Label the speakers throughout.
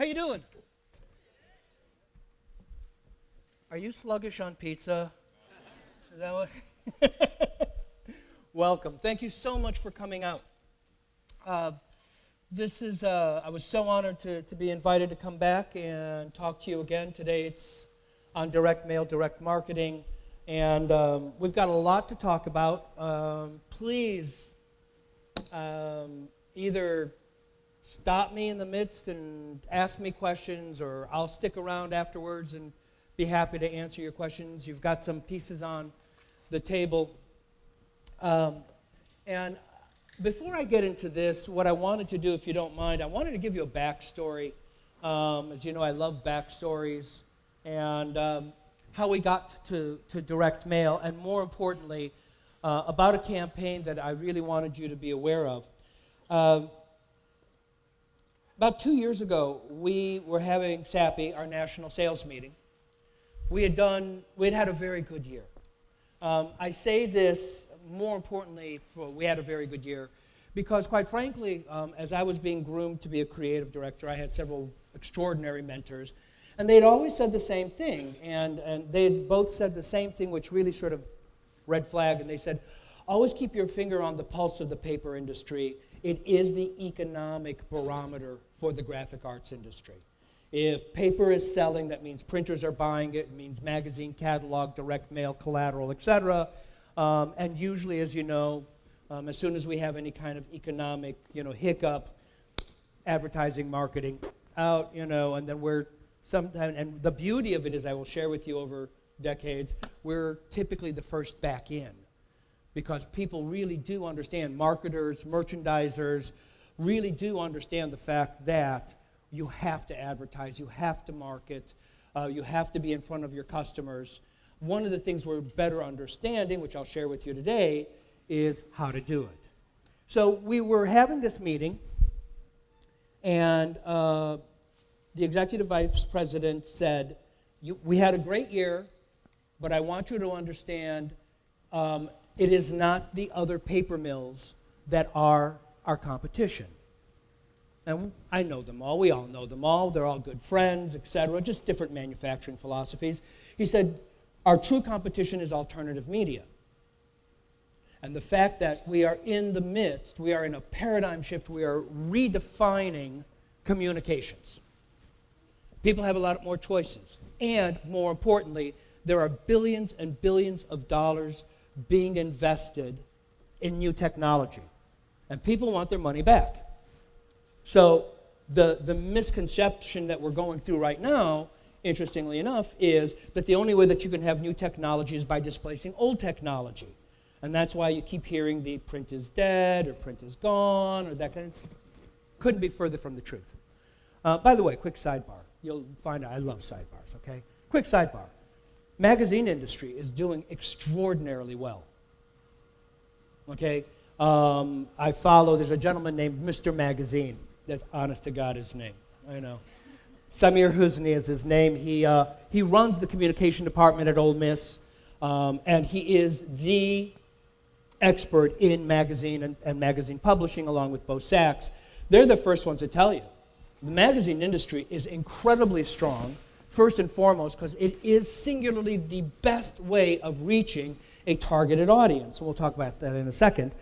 Speaker 1: How you doing? Are you sluggish on pizza? Is that what? Welcome. Thank you so much for coming out. I was so honored to be invited to come back and talk to you again. Today it's on direct mail, direct marketing, and we've got a lot to talk about. Please either stop me in the midst and ask me questions, or I'll stick around afterwards and be happy to answer your questions. You've got some pieces on the table. And before I get into this, what I wanted to do, if you don't mind, I wanted to give you a backstory. As you know, I love backstories, and how we got to direct mail, and more importantly, about a campaign that I really wanted you to be aware of. About 2 years ago, we were having Sappi, our national sales meeting. We'd had a very good year. I say this, more importantly, we had a very good year, because quite frankly, as I was being groomed to be a creative director, I had several extraordinary mentors, and they'd always said the same thing, and they had both said the same thing, which really sort of red flag, and they said, always keep your finger on the pulse of the paper industry. It is the economic barometer for the graphic arts industry. If paper is selling, that means printers are buying it. It means magazine, catalog, direct mail, collateral, etc. And usually, as you know, as soon as we have any kind of economic, hiccup, advertising, marketing out, and then we're sometimes, and the beauty of it is, I will share with you over decades, we're typically the first back in, because people really do understand, marketers, merchandisers really do understand the fact that you have to advertise, you have to market, you have to be in front of your customers. One of the things we're better understanding, which I'll share with you today, is how to do it. So we were having this meeting, and the executive vice president said, we had a great year, but I want you to understand it is not the other paper mills that are our competition. And I know them all. We all know them all. They're all good friends, etc., just different manufacturing philosophies. He said, our true competition is alternative media. And the fact that we are in the midst, we are in a paradigm shift, we are redefining communications. People have a lot more choices. And more importantly, there are billions and billions of dollars being invested in new technology. And people want their money back. So the misconception that we're going through right now, interestingly enough, is that the only way that you can have new technology is by displacing old technology. And that's why you keep hearing the print is dead, or print is gone, or that kind of thing. Couldn't be further from the truth. By the way, quick sidebar. You'll find out I love sidebars, okay? Quick sidebar. Magazine industry is doing extraordinarily well. Okay? I follow, there's a gentleman named Mr. Magazine. That's honest to God his name. I know. Samir Husni is his name. He runs the communication department at Ole Miss, and he is the expert in magazine and magazine publishing, along with Bo Sachs. They're the first ones to tell you. The magazine industry is incredibly strong, first and foremost, because it is singularly the best way of reaching a targeted audience. And we'll talk about that in a second.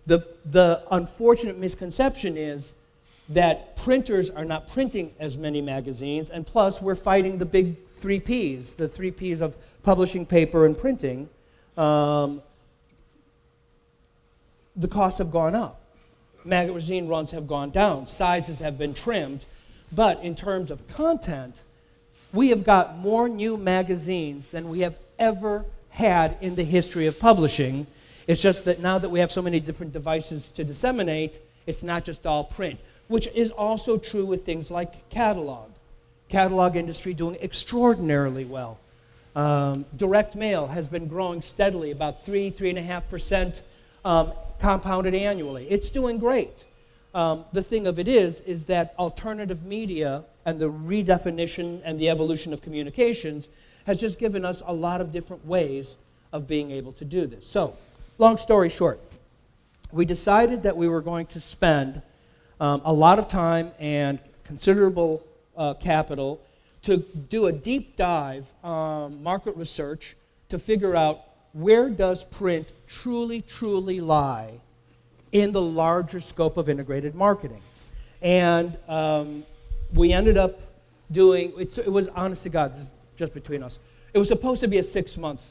Speaker 1: The unfortunate misconception is that printers are not printing as many magazines, and plus we're fighting the big 3 Ps, the 3 Ps of publishing, paper, and printing. The costs have gone up. Magazine runs have gone down. Sizes have been trimmed. But in terms of content, we have got more new magazines than we have ever had in the history of publishing. It's just that now that we have so many different devices to disseminate, it's not just all print, which is also true with things like catalog. Catalog industry doing extraordinarily well. Direct mail has been growing steadily, about 3.5% compounded annually. It's doing great. The thing of it is that alternative media and the redefinition and the evolution of communications has just given us a lot of different ways of being able to do this. So, long story short, we decided that we were going to spend a lot of time and considerable capital to do a deep dive market research to figure out where does print truly, truly lie in the larger scope of integrated marketing. And we ended up doing, it was, honest to God, this is just between us, it was supposed to be a 6-month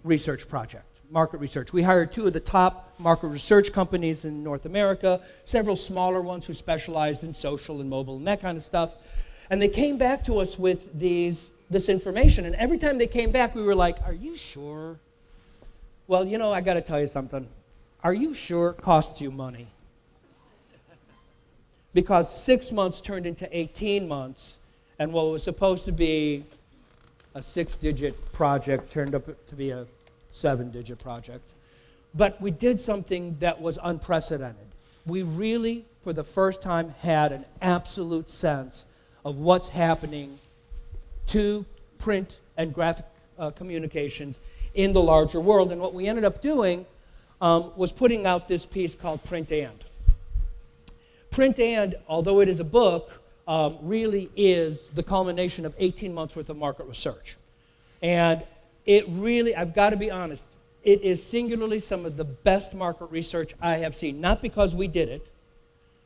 Speaker 1: research project, market research. We hired 2 of the top market research companies in North America, several smaller ones who specialized in social and mobile and that kind of stuff. And they came back to us with this information. And every time they came back, we were like, are you sure? Well, you know, I got to tell you something. Are you sure it costs you money? Because 6 months turned into 18 months, and what was supposed to be a 6-digit project turned up to be a 7-digit project. But we did something that was unprecedented. We really, for the first time, had an absolute sense of what's happening to print and graphic communications in the larger world. And what we ended up doing was putting out this piece called Print And. Print And, although it is a book, really is the culmination of 18 months worth of market research. And it really, I've got to be honest, it is singularly some of the best market research I have seen. Not because we did it,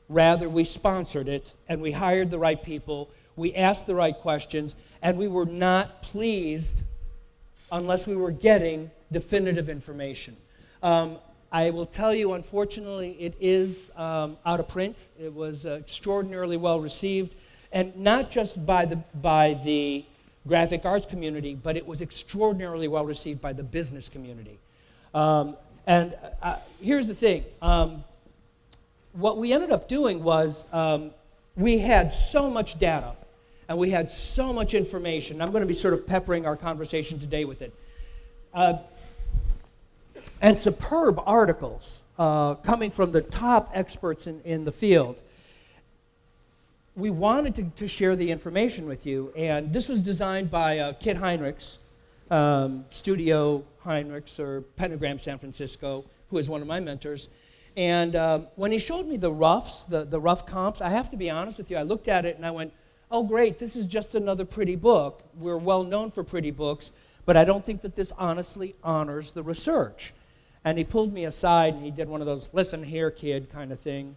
Speaker 1: rather we sponsored it, and we hired the right people, we asked the right questions, and we were not pleased unless we were getting definitive information. I will tell you, unfortunately, it is out of print. It was extraordinarily well received, and not just by the graphic arts community, but it was extraordinarily well received by the business community. Here's the thing. What we ended up doing was we had so much data, and we had so much information. I'm going to be sort of peppering our conversation today with it. And superb articles coming from the top experts in the field. We wanted to share the information with you, and this was designed by Kit Heinrichs, Studio Heinrichs, or Pentagram San Francisco, who is one of my mentors. And when he showed me the roughs, the rough comps, I have to be honest with you, I looked at it and I went, oh great, this is just another pretty book. We're well known for pretty books, but I don't think that this honestly honors the research. And he pulled me aside and he did one of those, listen here, kid, kind of thing,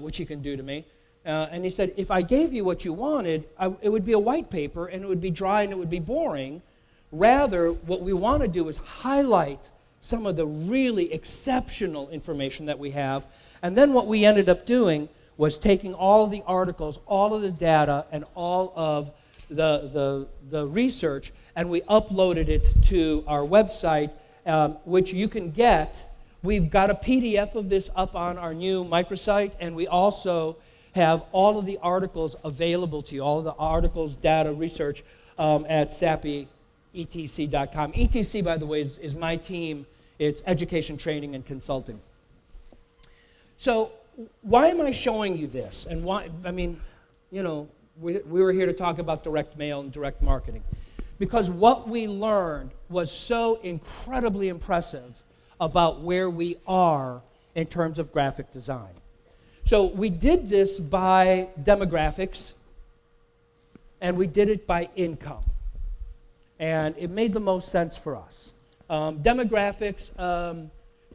Speaker 1: which he can do to me. And he said, if I gave you what you wanted, it would be a white paper and it would be dry and it would be boring. Rather, what we want to do is highlight some of the really exceptional information that we have. And then what we ended up doing was taking all of the articles, all of the data, and all of the research, and we uploaded it to our website, which you can get. We've got a PDF of this up on our new microsite, and we also have all of the articles available to you, all of the articles, data, research at SappiETC.com. ETC, by the way, is my team. It's education, training, and consulting. So why am I showing you this? And why, I mean, you know, we were here to talk about direct mail and direct marketing. Because what we learned was so incredibly impressive about where we are in terms of graphic design. So we did this by demographics, and we did it by income. And it made the most sense for us. Demographics,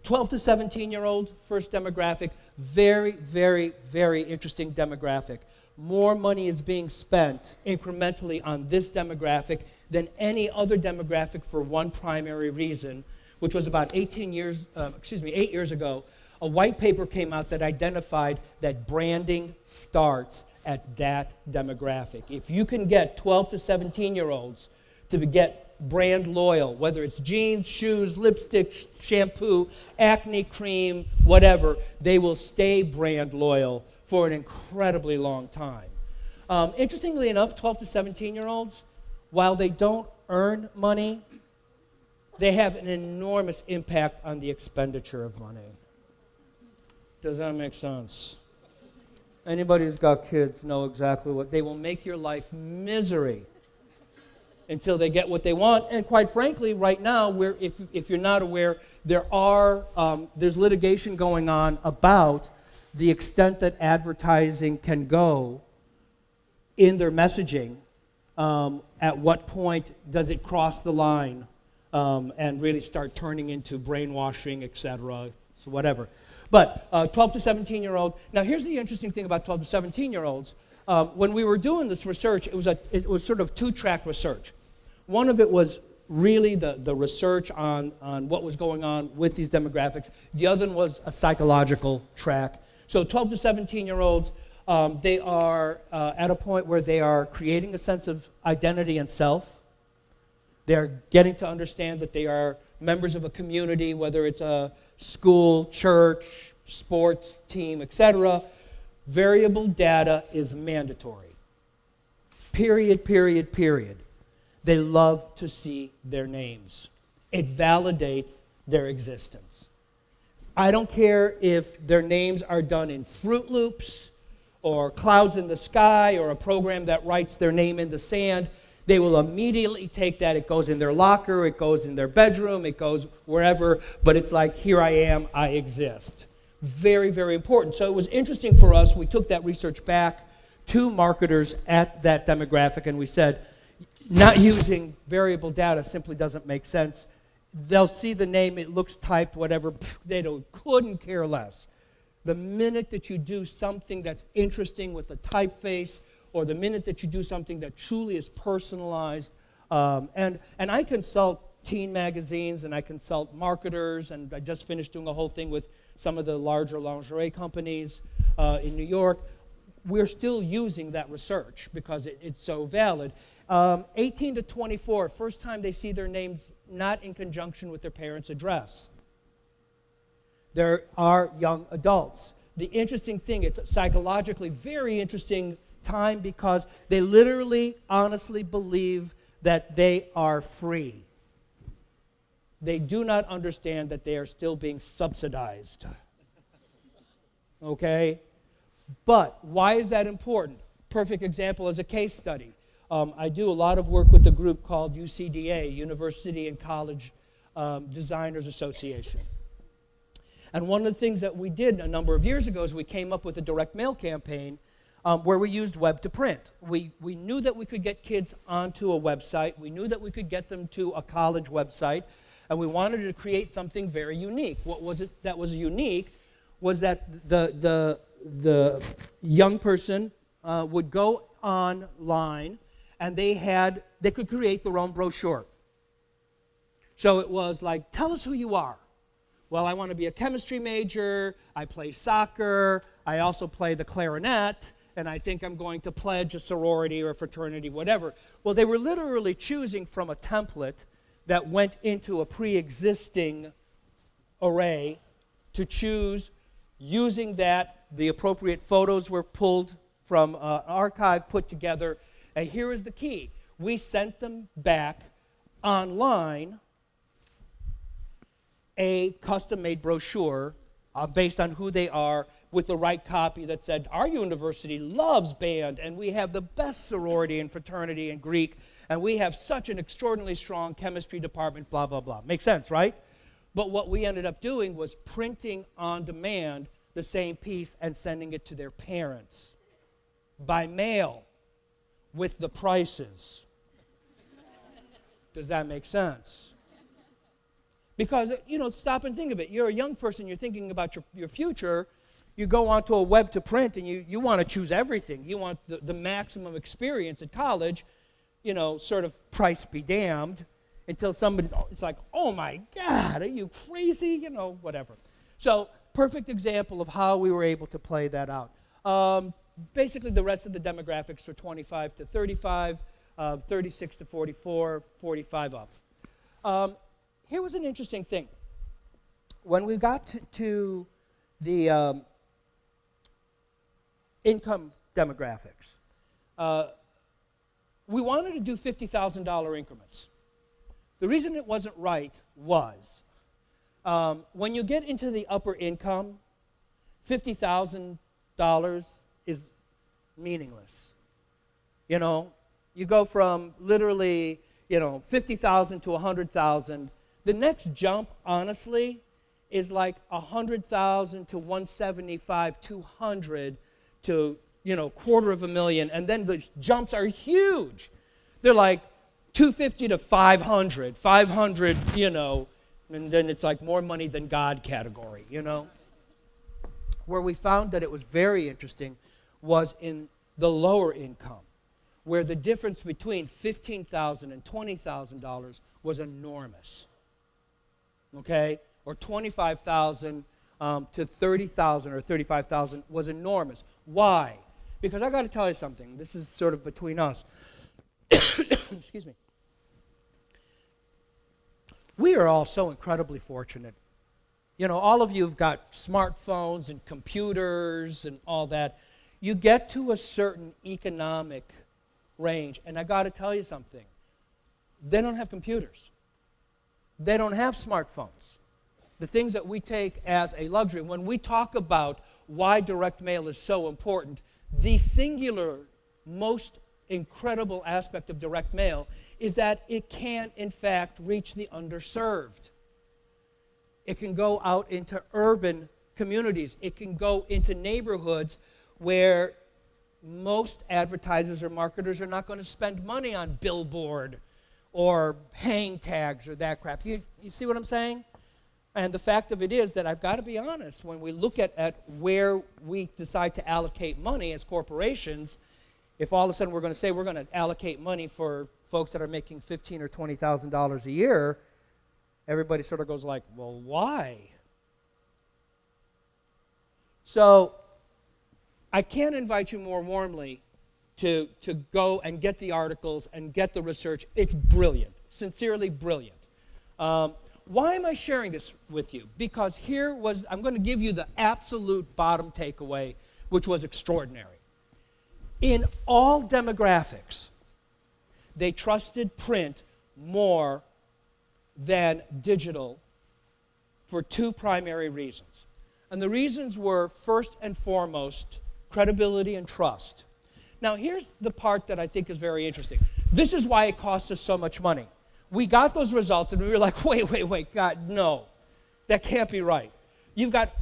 Speaker 1: 12 to 17-year-old, first demographic, very, very, very interesting demographic. More money is being spent incrementally on this demographic than any other demographic for one primary reason, which was about 8 years ago. A white paper came out that identified that branding starts at that demographic. If you can get 12 to 17-year-olds to get brand loyal, whether it's jeans, shoes, lipstick, shampoo, acne cream, whatever, they will stay brand loyal for an incredibly long time. Interestingly enough, 12 to 17-year-olds, while they don't earn money, they have an enormous impact on the expenditure of money. Does that make sense? Anybody who's got kids know exactly what they will make your life misery until they get what they want. And quite frankly, right now, if you're not aware, there's litigation going on about the extent that advertising can go in their messaging, at what point does it cross the line and really start turning into brainwashing, etc., so whatever. But 12 to 17-year-old, now here's the interesting thing about 12 to 17-year-olds. When we were doing this research, it was sort of two-track research. One of it was really the research on what was going on with these demographics. The other one was a psychological track. So 12 to 17-year-olds, they are at a point where they are creating a sense of identity and self. They're getting to understand that they are members of a community, whether it's a school, church, sports team, etc. Variable data is mandatory. Period, period, period. They love to see their names. It validates their existence. I don't care if their names are done in Fruit Loops or Clouds in the Sky or a program that writes their name in the sand. They will immediately take that. It goes in their locker, it goes in their bedroom, it goes wherever, but it's like, here I am, I exist. Very, very important. So it was interesting for us. We took that research back to marketers at that demographic, and we said, not using variable data simply doesn't make sense. They'll see the name, it looks typed, whatever, they couldn't care less. The minute that you do something that's interesting with the typeface, or the minute that you do something that truly is personalized, and I consult teen magazines, and I consult marketers, and I just finished doing a whole thing with some of the larger lingerie companies in New York. We're still using that research because it's so valid. 18 to 24, first time they see their names not in conjunction with their parents' address. There are young adults. The interesting thing, it's psychologically very interesting time because they literally, honestly believe that they are free. They do not understand that they are still being subsidized. Okay? But why is that important? Perfect example is a case study. I do a lot of work with a group called UCDA, University and College Designers Association. And one of the things that we did a number of years ago is we came up with a direct mail campaign where we used web to print. We knew that we could get kids onto a website. We knew that we could get them to a college website. And we wanted to create something very unique. What was it that was unique was that the young person would go online and they could create their own brochure. So it was like, tell us who you are. Well, I want to be a chemistry major, I play soccer, I also play the clarinet, and I think I'm going to pledge a sorority or a fraternity, whatever. Well, they were literally choosing from a template that went into a pre-existing array to choose. Using that, the appropriate photos were pulled from an archive, put together, and here is the key. We sent them back online a custom-made brochure based on who they are with the right copy that said, our university loves band, and we have the best sorority and fraternity and Greek, and we have such an extraordinarily strong chemistry department, blah, blah, blah. Makes sense, right? But what we ended up doing was printing on demand the same piece and sending it to their parents by mail with the prices. Does that make sense? Because, stop and think of it. You're a young person, you're thinking about your future. You go onto a web to print and you want to choose everything. You want the maximum experience at college, sort of price be damned, until somebody, it's like, oh my God, are you crazy? Whatever. So, perfect example of how we were able to play that out. Basically, the rest of the demographics are 25 to 35, 36 to 44, 45 up. Here was an interesting thing. When we got to the income demographics, we wanted to do $50,000 increments. The reason it wasn't right was when you get into the upper income, $50,000 is meaningless. You go from literally, 50,000 to 100,000. The next jump, honestly, is like 100,000 to 175, 200 to, $250,000, and then the jumps are huge. They're like 250 to 500, 500, and then it's like more money than God category, Where we found that it was very interesting was in the lower income, where the difference between $15,000 and $20,000 was enormous, okay? Or $25,000 to $30,000 or $35,000 was enormous. Why? Because I got to tell you something. This is sort of between us. Excuse me. We are all so incredibly fortunate. All of you have got smartphones and computers and all that. You get to a certain economic range, and I got to tell you something. They don't have computers. They don't have smartphones. The things that we take as a luxury. When we talk about why direct mail is so important, the singular, most incredible aspect of direct mail is that it can, in fact, reach the underserved. It can go out into urban communities. It can go into neighborhoods where most advertisers or marketers are not going to spend money on billboard or hang tags or that crap. You see what I'm saying? And the fact of it is that I've got to be honest, when we look at where we decide to allocate money as corporations, if all of a sudden we're going to say we're going to allocate money for folks that are making $15,000 or $20,000 a year, everybody sort of goes like, well, why? So I can't invite you more warmly to go and get the articles and get the research. It's brilliant, sincerely brilliant. Why am I sharing this with you? Because I'm going to give you the absolute bottom takeaway, which was extraordinary. In all demographics, they trusted print more than digital for two primary reasons. And the reasons were, first and foremost, credibility and trust. Now, here's the part that I think is very interesting. This is why it costs us so much money. We got those results, and we were like, wait, God, no. That can't be right. You've got,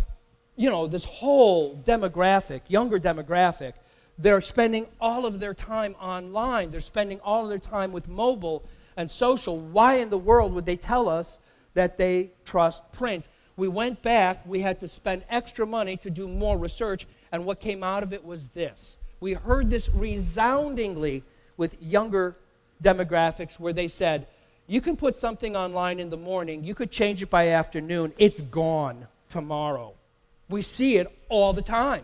Speaker 1: this whole demographic, younger demographic. They're spending all of their time online. They're spending all of their time with mobile and social. Why in the world would they tell us that they trust print? We went back. We had to spend extra money to do more research, and what came out of it was this. We heard this resoundingly with younger demographics where they said, you can put something online in the morning, you could change it by afternoon, it's gone tomorrow. We see it all the time.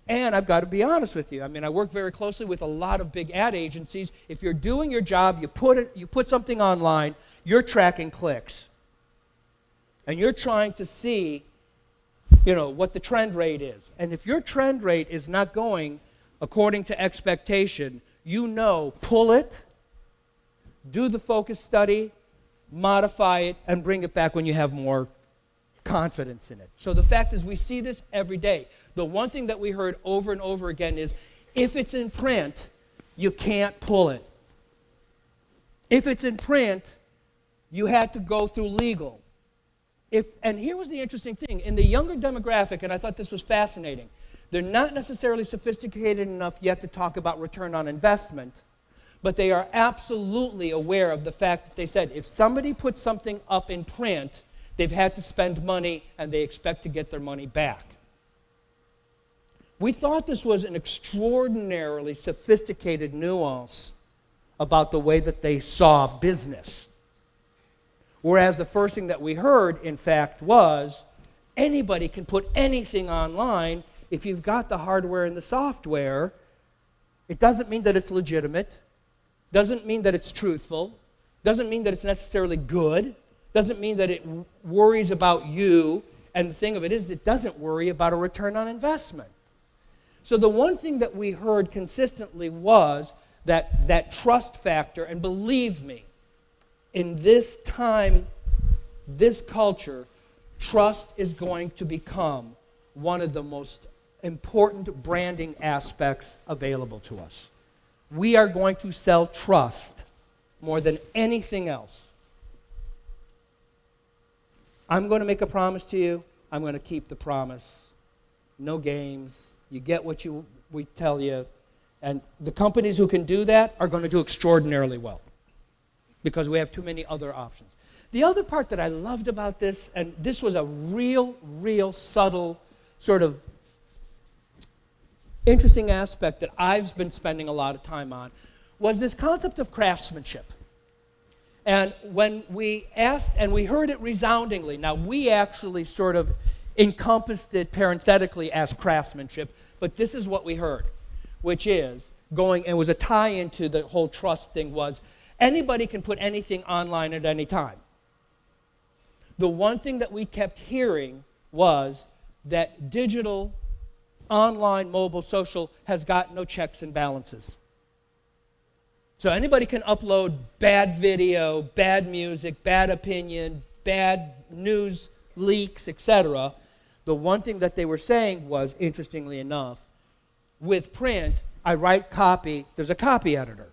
Speaker 1: And I've got to be honest with you. I work very closely with a lot of big ad agencies. If you're doing your job, you put something online, you're tracking clicks. And you're trying to see, what the trend rate is. And if your trend rate is not going according to expectation, pull it, do the focus study, modify it, and bring it back when you have more confidence in it. So the fact is we see this every day. The one thing that we heard over and over again is, if it's in print, you can't pull it. If it's in print, you had to go through legal. And here was the interesting thing. In the younger demographic, and I thought this was fascinating, they're not necessarily sophisticated enough yet to talk about return on investment, but they are absolutely aware of the fact that they said, if somebody puts something up in print, they've had to spend money and they expect to get their money back. We thought this was an extraordinarily sophisticated nuance about the way that they saw business. Whereas the first thing that we heard, in fact, was anybody can put anything online if you've got the hardware and the software. It doesn't mean that it's legitimate, doesn't mean that it's truthful, doesn't mean that it's necessarily good, doesn't mean that it worries about you, and the thing of it is, it doesn't worry about a return on investment. So the one thing that we heard consistently was that trust factor, and believe me, in this time, this culture, trust is going to become one of the most important branding aspects available to us. We are going to sell trust more than anything else. I'm going to make a promise to you. I'm going to keep the promise. No games, You get what we tell you. And the companies who can do that are going to do extraordinarily well because we have too many other options. The other part that I loved about this, and this was a real subtle sort of interesting aspect that I've been spending a lot of time on, was this concept of craftsmanship. And when we asked, and we heard it resoundingly, now we actually sort of encompassed it parenthetically as craftsmanship, but this is what we heard, which is going, and it was a tie-in to the whole trust thing, was anybody can put anything online at any time. The one thing that we kept hearing was that digital, online, mobile, social has got no checks and balances. So anybody can upload bad video, bad music, bad opinion, bad news leaks, etc. The one thing that they were saying was, interestingly enough, with print, I write copy, there's a copy editor.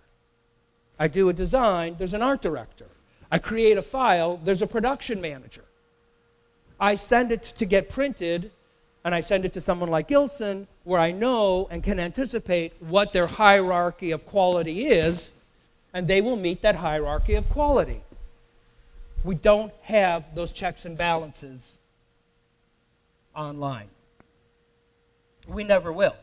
Speaker 1: I do a design, there's an art director. I create a file, there's a production manager. I send it to get printed, and I send it to someone like Gilson, where I know and can anticipate what their hierarchy of quality is, and they will meet that hierarchy of quality. We don't have those checks and balances online. We never will.